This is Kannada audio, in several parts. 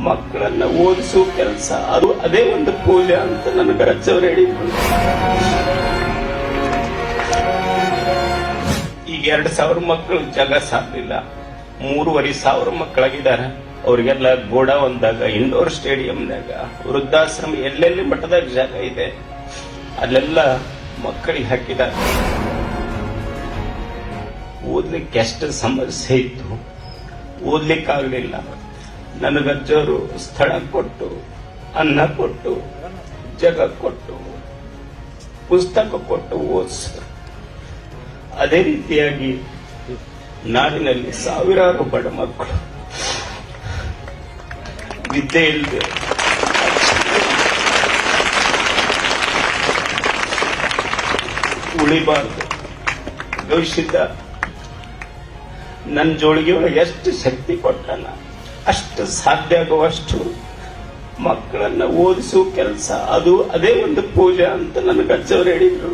ಮಕ್ಕಳನ್ನ ಓದಿಸೋ ಕೆಲಸ ಅದು ಅದೇ ಒಂದು ಪೂಜೆ ಅಂತ ನನಗೆ ರಚ್ಚವ್ರು ಹೇಳಿದ್ರು. ಈಗ 2,000 ಮಕ್ಕಳು ಜಾಗ ಸಾಲಿಲ್ಲ, 3,500 ಮಕ್ಕಳಾಗಿದ್ದಾರೆ. ಅವ್ರಿಗೆಲ್ಲ ಗೋಡಾವನ್ದಾಗ, ಇಂಡೋರ್ ಸ್ಟೇಡಿಯಂನಾಗ, ವೃದ್ಧಾಶ್ರಮ ಎಲ್ಲೆಲ್ಲಿ ಮಟ್ಟದಾಗ ಜಾಗ ಇದೆ ಅಲ್ಲೆಲ್ಲ ಮಕ್ಕಳಿಗೆ ಹಾಕಿದ್ದಾರೆ. ಓದ್ಲಿಕ್ಕೆ ಎಷ್ಟು ಸಮಸ್ಯೆ ಇತ್ತು, ಓದ್ಲಿಕ್ಕಾಗಲಿಲ್ಲ. ನನಗಜ್ಜವರು ಸ್ಥಳ ಕೊಟ್ಟು, ಅನ್ನ ಕೊಟ್ಟು, ಜಗ ಕೊಟ್ಟು, ಪುಸ್ತಕ ಕೊಟ್ಟು ಓದಿಸಿದ್ರು. ಅದೇ ರೀತಿಯಾಗಿ ನಾಡಿನಲ್ಲಿ ಸಾವಿರಾರು ಬಡ ಮಕ್ಕಳು ವಿದ್ಯೆ ಇಲ್ಲದೆ ಉಳಿಬಾರ್ದು. ಗವಿಸಿದ್ದ ನನ್ನ ಜೋಳಿಗೆಯೊಳಗೆ ಎಷ್ಟು ಶಕ್ತಿ ಕೊಟ್ಟಾನ, ಅಷ್ಟು ಸಾಧ್ಯ ಆಗುವಷ್ಟು ಮಕ್ಕಳನ್ನ ಓದಿಸೋ ಕೆಲಸ ಅದು ಅದೇ ಒಂದು ಪೂಜೆ ಅಂತ ನನಗೆ ಅಜ್ಜವ್ರು ಹೇಳಿದ್ರು.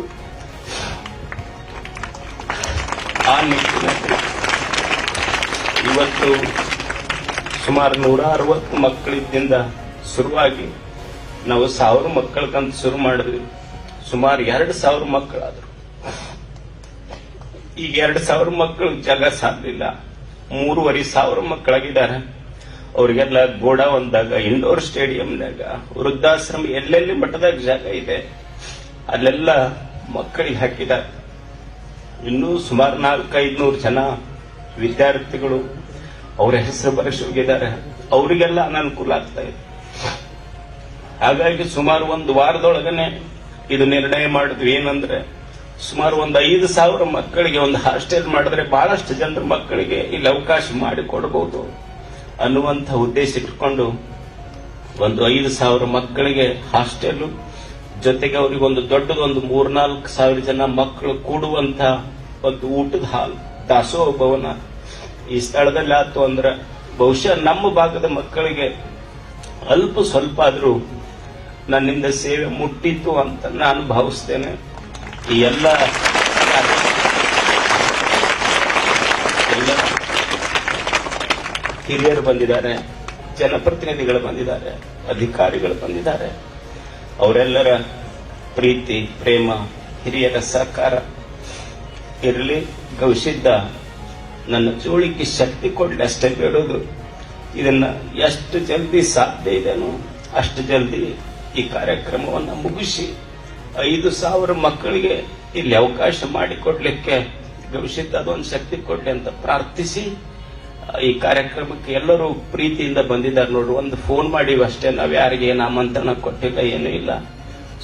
ಆ ನಿಟ್ಟಿನಲ್ಲಿ ಇವತ್ತು ಸುಮಾರು 160 ಮಕ್ಕಳಿದ್ದಿಂದ ಶುರುವಾಗಿ ನಾವು 1000 ಮಕ್ಕಳಕ್ಕಂತ ಶುರು ಮಾಡಿದ್ವಿ. ಸುಮಾರು 2,000 ಮಕ್ಕಳಾದ್ರು. ಈಗ 2,000 ಮಕ್ಕಳು ಜಾಗ ಸಾಲಿಲ್ಲ, 3,500 ಮಕ್ಕಳಾಗಿದ್ದಾರೆ. ಅವ್ರಿಗೆಲ್ಲ ಗೋಡಾವನ್ದಾಗ, ಇಂಡೋರ್ ಸ್ಟೇಡಿಯಂನಾಗ, ವೃದ್ಧಾಶ್ರಮ ಎಲ್ಲೆಲ್ಲಿ ಮಟ್ಟದಾಗ ಜಾಗ ಇದೆ ಅಲ್ಲೆಲ್ಲ ಮಕ್ಕಳಿಗೆ ಹಾಕಿದ್ದಾರೆ. ಇನ್ನೂ ಸುಮಾರು 400-500 ಜನ ವಿದ್ಯಾರ್ಥಿಗಳು ಅವರ ಹೆಸರು ಬರೆಸಿ ಹೋಗಿದ್ದಾರೆ. ಅವರಿಗೆಲ್ಲ ಅನಾನುಕೂಲ ಆಗ್ತಾ ಇದೆ. ಹಾಗಾಗಿ ಸುಮಾರು 1 ವಾರದೊಳಗನೆ ಇದು ನಿರ್ಣಯ ಮಾಡಿದ್ವಿ. ಏನಂದ್ರೆ ಸುಮಾರು 5,000 ಮಕ್ಕಳಿಗೆ ಒಂದು ಹಾಸ್ಟೆಲ್ ಮಾಡಿದ್ರೆ ಬಹಳಷ್ಟು ಜನರ ಮಕ್ಕಳಿಗೆ ಇಲ್ಲಿ ಅವಕಾಶ ಮಾಡಿಕೊಡಬಹುದು ಅನ್ನುವಂಥ ಉದ್ದೇಶ ಇಟ್ಕೊಂಡು 5,000 ಮಕ್ಕಳಿಗೆ ಹಾಸ್ಟೆಲ್ ಜೊತೆಗೆ ಅವರಿಗೆ ಒಂದು ದೊಡ್ಡದೊಂದು 3-4 ಸಾವಿರ ಜನ ಮಕ್ಕಳು ಕೂಡುವಂತ ಒಂದು ಊಟದ ಹಾಲ್, ದಾಸೋಹ ಭವನ ಈ ಸ್ಥಳದಲ್ಲಿ ಆಯ್ತು ಅಂದ್ರೆ ಬಹುಶಃ ನಮ್ಮ ಭಾಗದ ಮಕ್ಕಳಿಗೆ ಅಲ್ಪ ಸ್ವಲ್ಪ ಆದ್ರೂ ನನ್ನಿಂದ ಸೇವೆ ಮುಟ್ಟಿತ್ತು ಅಂತ ನಾನು ಭಾವಿಸ್ತೇನೆ. ಈ ಎಲ್ಲ ಹಿರಿಯರು ಬಂದಿದ್ದಾರೆ, ಜನಪ್ರತಿನಿಧಿಗಳು ಬಂದಿದ್ದಾರೆ, ಅಧಿಕಾರಿಗಳು ಬಂದಿದ್ದಾರೆ. ಅವರೆಲ್ಲರ ಪ್ರೀತಿ, ಪ್ರೇಮ, ಹಿರಿಯರ ಸಹಕಾರ ಇರಲಿ. ಗವಿಸಿದ್ದ ನನ್ನ ಜೋಳಿಗೆ ಶಕ್ತಿ ಕೊಡ್ಲಿ ಅಷ್ಟೇ ಬೇಡೋದು. ಇದನ್ನ ಎಷ್ಟು ಜಲ್ದಿ ಸಾಧ್ಯ ಇದೆನೋ ಅಷ್ಟು ಜಲ್ದಿ ಈ ಕಾರ್ಯಕ್ರಮವನ್ನು ಮುಗಿಸಿ 5,000 ಮಕ್ಕಳಿಗೆ ಇಲ್ಲಿ ಅವಕಾಶ ಮಾಡಿಕೊಡ್ಲಿಕ್ಕೆ ಗವಿಸಿದ್ದ ಅದೊಂದು ಶಕ್ತಿ ಕೊಡ್ಲಿ ಅಂತ ಪ್ರಾರ್ಥಿಸಿ ಈ ಕಾರ್ಯಕ್ರಮಕ್ಕೆ ಎಲ್ಲರೂ ಪ್ರೀತಿಯಿಂದ ಬಂದಿದ್ದಾರೆ. ನೋಡ್ರಿ, ಒಂದು ಫೋನ್ ಮಾಡಿವಿ ಅಷ್ಟೇ, ನಾವ್ ಯಾರಿಗೆ ಏನು ಆಮಂತ್ರಣ ಕೊಟ್ಟಿಲ್ಲ, ಏನೂ ಇಲ್ಲ.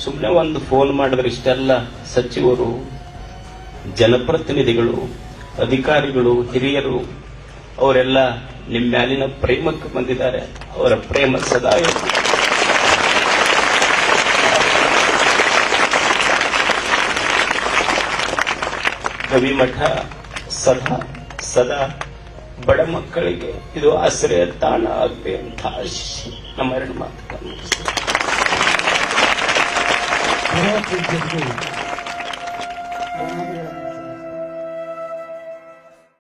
ಸುಮ್ಮನೆ ಒಂದು ಫೋನ್ ಮಾಡಿದ್ರೆ ಇಷ್ಟೆಲ್ಲ ಸಚಿವರು, ಜನಪ್ರತಿನಿಧಿಗಳು, ಅಧಿಕಾರಿಗಳು, ಹಿರಿಯರು ಅವರೆಲ್ಲ ನಿಮ್ಮ ಮ್ಯಾಲಿನ ಪ್ರೇಮಕ್ಕೆ ಬಂದಿದ್ದಾರೆ. ಅವರ ಪ್ರೇಮ ಸದಾ ಇರಲಿ. ಗವಿಮಠ ಸದಾ ಬಡ ಮಕ್ಕಳಿಗೆ ಇದು ಆಶ್ರಯ ತಾಣ ಆಗಲಿ ಅಂತ ಆಶಿಸಿ ನಮ್ಮ 2 ಮಾತುಗಳನ್ನು ಮುಗಿಸ್ತೇನೆ.